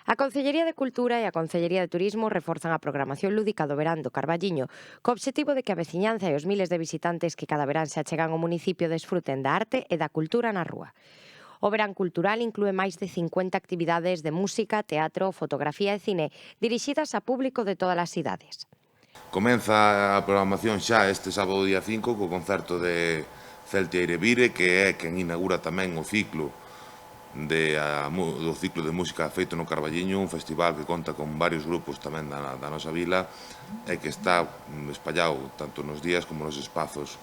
A Concellería de Cultura e a Concellería de Turismo reforzan a programación lúdica do verán do Carballiño, co obxectivo de que a veciñanza e os miles de visitantes que cada verán se achegan ao municipio desfruten da arte e da cultura na rúa. O verán cultural inclúe máis de 50 actividades de música, teatro, fotografía e cine dirixidas a público de todas as idades. Comeza a programación xa este sábado día 5 co concerto de Celtia Eirevire, que é quen inaugura tamén o ciclo do ciclo de música feito no Carballiño, un festival que conta con varios grupos tamén da nosa vila e que está espallado tanto nos días como nos espazos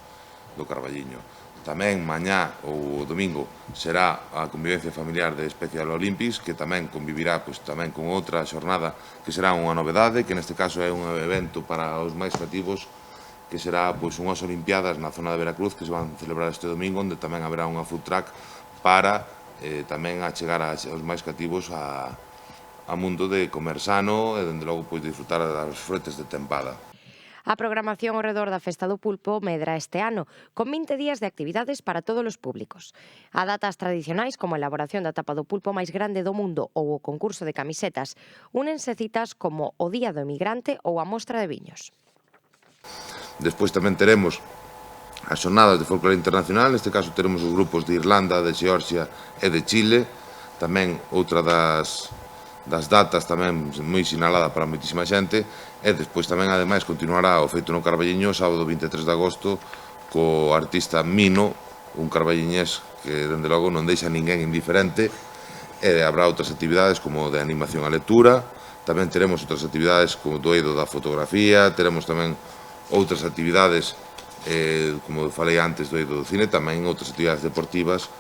do Carballiño. Tamén mañá ou domingo será a convivencia familiar de Special Olympics, que tamén convivirá tamén con outra xornada que será unha novedade, que neste caso é un evento para os máis creativos, que será unhas Olimpiadas na zona de Veracruz que se van celebrar este domingo, onde tamén haberá unha food truck para tamén achegar aos máis cativos a mundo de comer sano e, dende logo, disfrutar das froites de tempada. A programación ao redor da Festa do Pulpo medra este ano, con 20 días de actividades para todos os públicos. A datas tradicionais como a elaboración da tapa do pulpo máis grande do mundo ou o concurso de camisetas, únense citas como o Día do Emigrante ou a Mostra de Viños. Despois tamén teremos as xornadas de folclore internacional, neste caso teremos os grupos de Irlanda, de Xeorxia e de Chile, tamén outra das datas tamén moi sinalada para moitísima xente, e despois tamén ademais continuará o feito no Carballiño o sábado 23 de agosto co artista Mino, un carballiñés que dende logo non deixa ninguén indiferente, e habrá outras actividades como de animación a lectura, tamén teremos outras actividades como do eido da fotografía, teremos tamén outras actividades como falei antes do eido do cine, tamén outras actividades deportivas